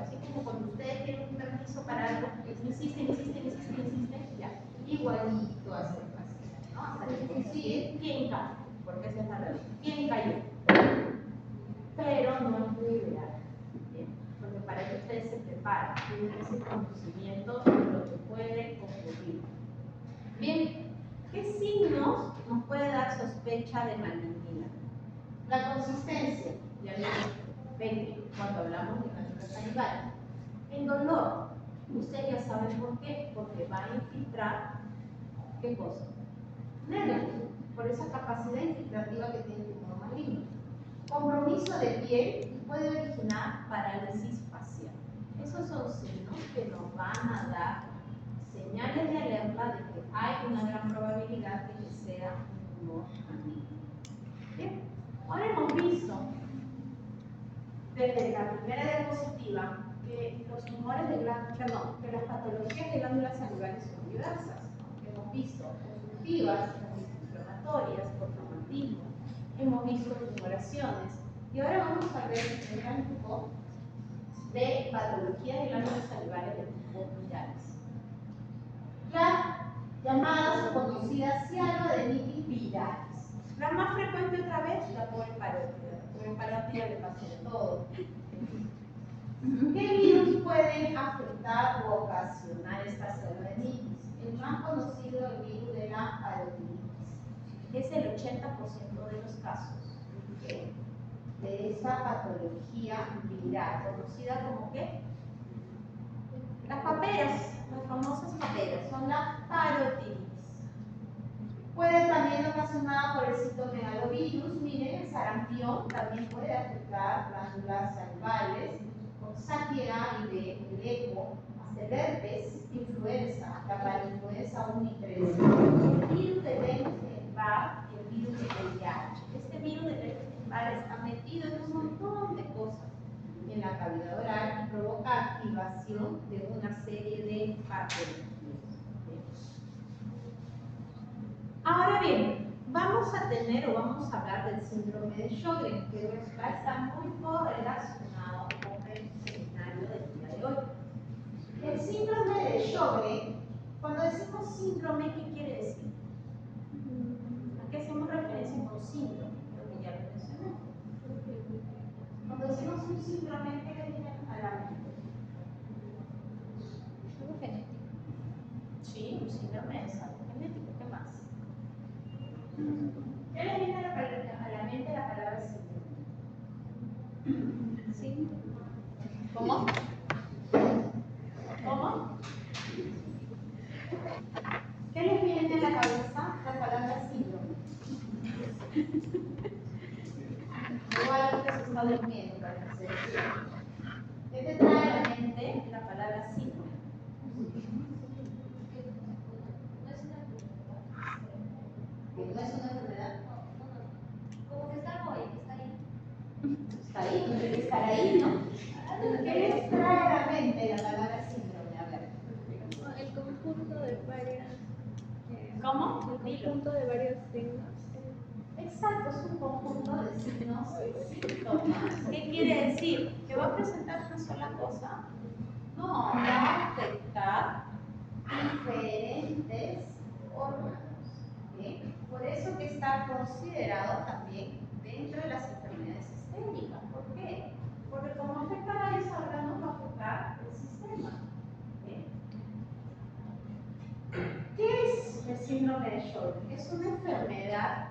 Así como cuando ustedes quieren un permiso para algo, insisten, ya, igualito hace el paciente, ¿no? Hasta que consigue quién cayó, porque esa es la realidad, quién cayó. Pero no es muy ideal, ¿bien? Porque para que ustedes se preparen, tienen ese conocimiento de lo que puede ocurrir. Bien, ¿qué signos nos puede dar sospecha de malignidad? La consistencia, ya ven, cuando hablamos de glándulas salivales. El dolor, ustedes ya saben por qué, porque va a infiltrar, ¿qué cosa? Nervios, por esa capacidad infiltrativa que tiene el tumor maligno. Compromiso de piel puede originar parálisis facial. Esos son signos que nos van a dar señales de alerta de que hay una gran probabilidad de que sea un tumor maligno. Bien, ahora hemos visto desde la primera diapositiva que los tumores de glándulas, que las patologías de glándulas salivales son diversas, ¿no? Hemos visto consultivas, inflamatorias, por traumatismo, hemos visto tumoraciones, y ahora vamos a ver un gráfico de patologías de glándulas salivales de tipo virales. Las llamadas o conocidas cianoadenitis virales. La más frecuente otra vez, la poliparótida. La poliparótida le pasa de todo. ¿Qué virus puede afectar o ocasionar esta cianoadenitis? El más conocido, el virus de la parotiditis. Es el 80% de los casos de esta patología viral, conocida como ¿qué? Las paperas, las famosas paperas, son las parotiditis. Puede también ocasionada por el citomegalovirus. Miren, el sarampión también puede afectar glándulas salivales, con saquea y de eco, hasta el herpes, influenza, la parainfluenza 1 y 3. El virus de Epstein-Barr y el virus de VIH. Este virus de Epstein-Barr está metido en un montón de cosas en la cavidad oral y provoca activación de una serie de patologías. Ahora bien, vamos a tener o vamos a hablar del síndrome de Sjögren, que va a estar muy correlacionado con el seminario del día de hoy. El síndrome de Sjögren, cuando decimos síndrome, ¿qué quiere decir? ¿A qué hacemos referencia con síndrome? Creo que ya lo mencioné. Cuando decimos un síndrome, ¿qué le viene a la mente? Algo genético. Sí, un síndrome es algo genético. ¿Qué más? ¿Qué le viene a la mente la palabra síndrome? Sí. ¿Cómo? ¿Cómo? ¿Qué les viene a la cabeza la palabra síndrome? O algo que se está durmiendo, parece. ¿Qué te trae a la mente la palabra síndrome? ¿Que no es una enfermedad? Como que está ahí, está ahí. Está ahí, no tiene que estar ahí, ¿no? ¿Qué les trae a la mente la palabra síndrome? A ver. El conjunto de varias. ¿Cómo? El conjunto de varios signos. Exacto, es un conjunto de signos y síntomas. ¿Qué quiere decir? ¿Que va a presentar una sola cosa? No, va a afectar diferentes órganos. ¿Sí? Por eso que está considerado también dentro de las enfermedades sistémicas. ¿Por qué? Porque como afecta a varios órganos, va a afectar el sistema. ¿Sí? ¿Qué es el síndrome de Sjögren? Es una enfermedad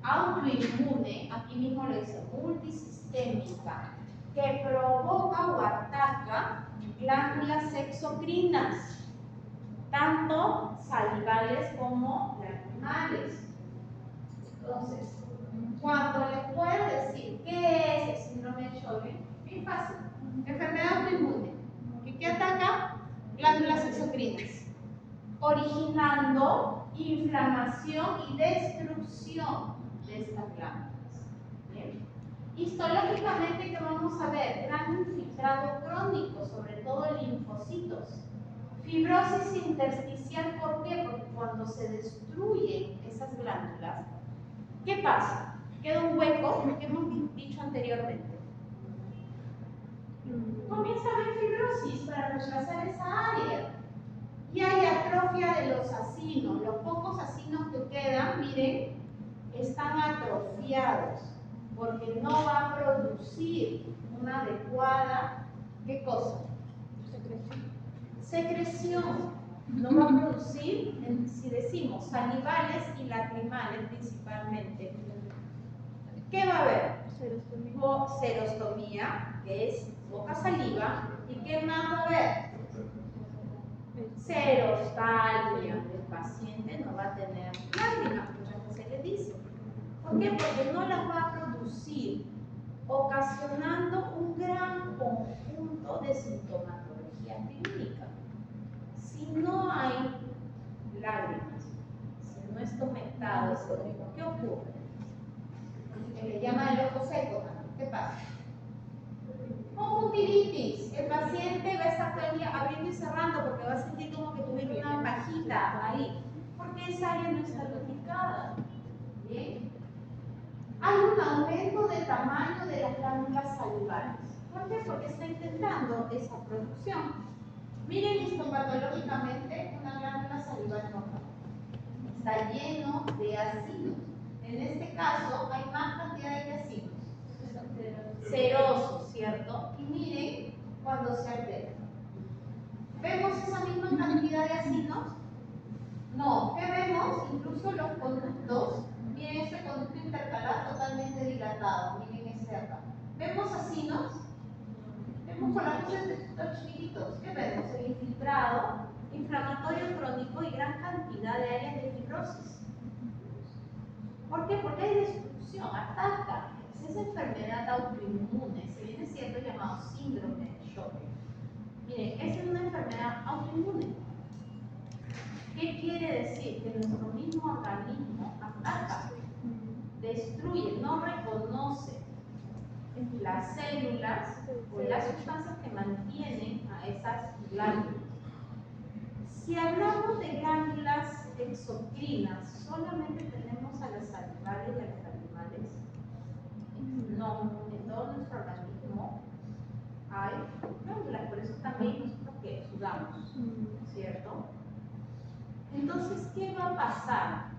autoinmune, aquí mismo lo dice, multisistémica, que provoca o ataca glándulas exocrinas, tanto salivales como lacrimales. Entonces, cuando les puedo decir qué es el síndrome de Sjögren, es fácil. Enfermedad autoinmune, ¿qué ataca? Glándulas exocrinas, originando inflamación y destrucción de estas glándulas. ¿Bien? Histológicamente, ¿qué vamos a ver? Gran infiltrado crónico, sobre todo linfocitos. Fibrosis intersticial, ¿por qué? Porque cuando se destruyen esas glándulas, ¿qué pasa? Queda un hueco, que hemos dicho anteriormente. Comienza a haber fibrosis para reemplazar esa área. Y hay atrofia de los acinos. Los pocos acinos que quedan, miren, están atrofiados porque no va a producir una adecuada, ¿qué cosa? Secreción. No va a producir, si decimos salivales y lacrimales principalmente. ¿Qué va a haber? Serostomía, que es poca saliva. ¿Y qué más va a haber? Serostalgia. El paciente no va a tener lágrimas, muchas veces le dice. ¿Por qué? Porque no las va a producir, ocasionando un gran conjunto de sintomatología clínica. Si no hay lágrimas, si no está humectado ese ojo, ¿qué ocurre? Se le llama el ojo seco. ¿Qué pasa? Conjuntivitis. El paciente va a estar todo el día abriendo y cerrando porque va a sentir como que tuviera una pajita ahí, porque esa área no está lubricada. Bien. Hay un aumento de tamaño de las glándulas salivales. ¿Por qué? Porque está intentando esa producción. Miren histopatológicamente una glándula salival normal. Está lleno de ácidos. En este caso hay más cantidad de ácidos. Seroso, ¿cierto? Y miren cuando se altera. ¿Vemos esa misma cantidad de ácidos? No. ¿Qué vemos? Incluso los conductos. Miren este conducto intercalar totalmente dilatado. Miren este de acá. ¿Vemos ácidos? Vemos con las luces de estos chiquititos. ¿Qué vemos? El infiltrado, inflamatorio crónico y gran cantidad de áreas de fibrosis. ¿Por qué? Porque hay destrucción, ataca. Esa enfermedad autoinmune se viene siendo llamado síndrome de Sjögren. Miren, esa es una enfermedad autoinmune. ¿Qué quiere decir? Que nuestro mismo organismo ataca, destruye, no reconoce las células o las sustancias que mantienen a esas glándulas. Si hablamos de glándulas exocrinas, ¿solamente tenemos a las salivales y a las lacrimales? No, en todo nuestro organismo hay glándulas, por eso también nosotros que sudamos, ¿cierto? Entonces, ¿qué va a pasar?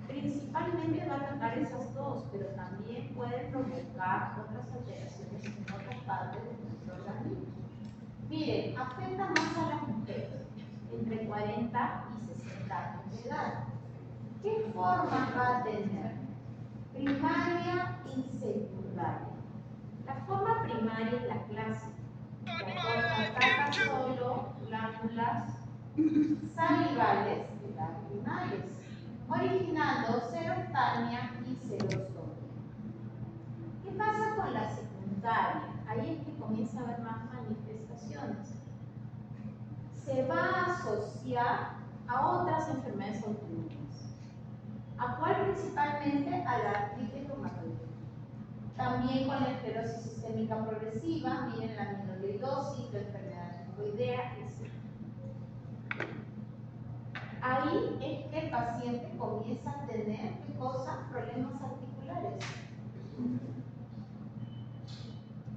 Principalmente va a atacar esas dos, pero también puede provocar otras alteraciones en otras partes de nuestro organismo. Miren, afecta más a las mujeres, entre 40 y 60 años de edad. ¿Qué forma va a tener? Primaria y secundaria. La forma primaria es la glándulas salivales y lacrimales, originando seroftalmia y serostomía. ¿Qué pasa con la secundaria? Ahí es que comienza a haber más manifestaciones. Se va a asociar a otras enfermedades autoinmunes. ¿A cuál principalmente? A la artritis reumatoide. También con la esclerosis sistémica progresiva, miren la amiloidosis, la enfermedad tifoidea, etc. Ahí es que el paciente comienza a tener, ¿qué cosa? Problemas articulares.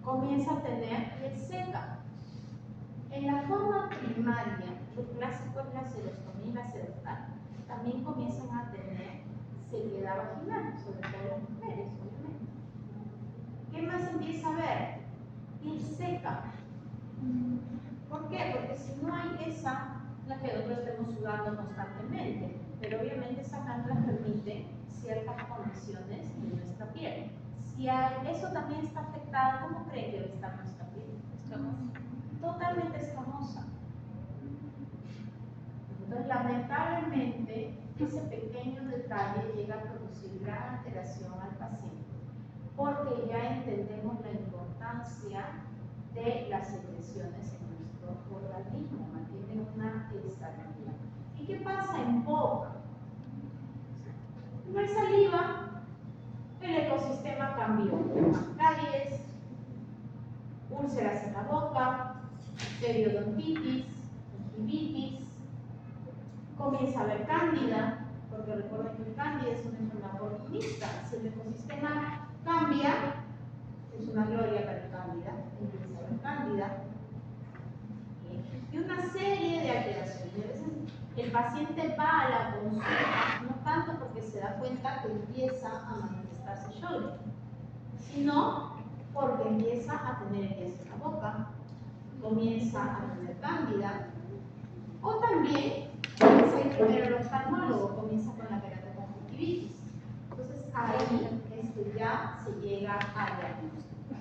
Comienza a tener piel seca. En la forma primaria, lo clásico es la serostomía y la serostalmia. También comienzan a tener sequedad vaginal, sobre todo las mujeres, obviamente. ¿Qué más empieza a haber? Piel seca. ¿Por qué? Porque si no hay esa, no es que nosotros estemos sudando constantemente, pero obviamente esa glándula permite ciertas condiciones de nuestra piel. Si eso también está afectado, ¿cómo creen que debe estar nuestra piel? Totalmente escamosa. Entonces, lamentablemente, ese pequeño detalle llega a producir gran alteración al paciente, porque ya entendemos la importancia de las secreciones en nuestro organismo, mantienen una estabilidad. ¿Y qué pasa en boca? No hay saliva, el ecosistema cambió. Más caries, úlceras en la boca, periodontitis, gingivitis, comienza a haber cándida, porque recuerden que el cándida es una enfermedad oportunista. Si el ecosistema cambia, es una gloria para el cándida, empieza a haber cándida. Y una serie de alteraciones. A veces el paciente va a la consulta, no tanto porque se da cuenta que empieza a manifestarse Sjögren, sino porque empieza a tener heridas en la boca, comienza a tener cándida, o también comienza a ir primero el oftalmólogo, comienza con la keratoconjuntivitis. Entonces ahí es que ya se llega al diagnóstico.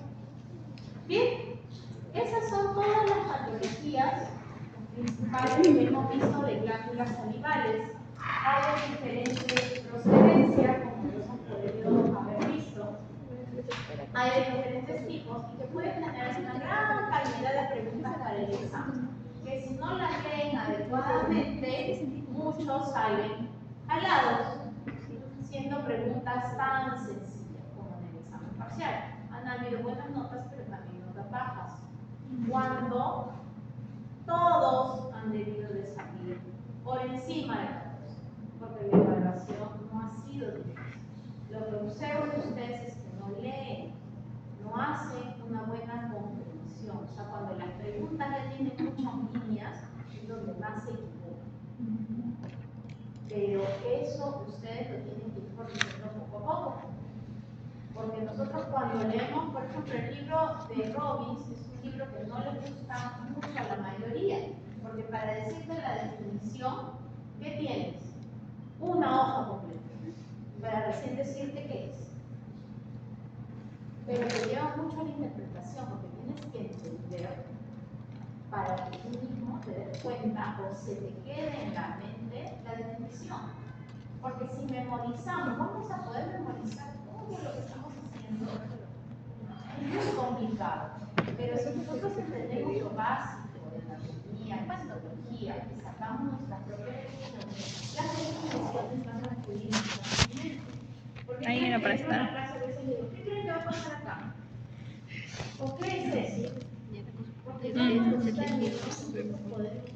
Bien, esas son todas las patologías principales que hemos visto de glándulas salivales. Hay de diferentes procedencias, como los hemos podido haber visto. Hay de diferentes tipos y que pueden generar una gran cantidad de preguntas para el examen, que si no las leen adecuadamente, muchos salen jalados, siendo preguntas tan sencillas como en el examen parcial. Han habido buenas notas, pero también notas bajas, cuando todos han debido de salir por encima de 14, porque la evaluación no ha sido difícil. Lo que observo de ustedes es que no leen, no hacen una buena comprensión. O sea, cuando las preguntas ya tienen muchas líneas, es donde más se equivocan. Pero eso ustedes lo tienen que ir corrigiendo poco a poco. Porque nosotros cuando leemos, por ejemplo, el libro de Robbins, es un libro que no le gusta mucho a la mayoría, porque para decirte la definición, ¿qué tienes? Una hoja completa, para recién decirte qué es. Pero te lleva mucho a la interpretación, porque tienes que entender para que tú mismo te des cuenta o se te quede en la mente la definición. Porque si memorizamos, vamos a poder memorizar todo lo que estamos haciendo. Es muy complicado, pero si nosotros entendemos lo básico de la anatomía, la histología, que sacamos nuestras propias definiciones, las definiciones van a fluir en nuestra mente. Porque Ahí era para estar. en la clase a veces digo, ¿qué creen que va a pasar acá? ¿O qué es eso? Porque todos los técnicos podemos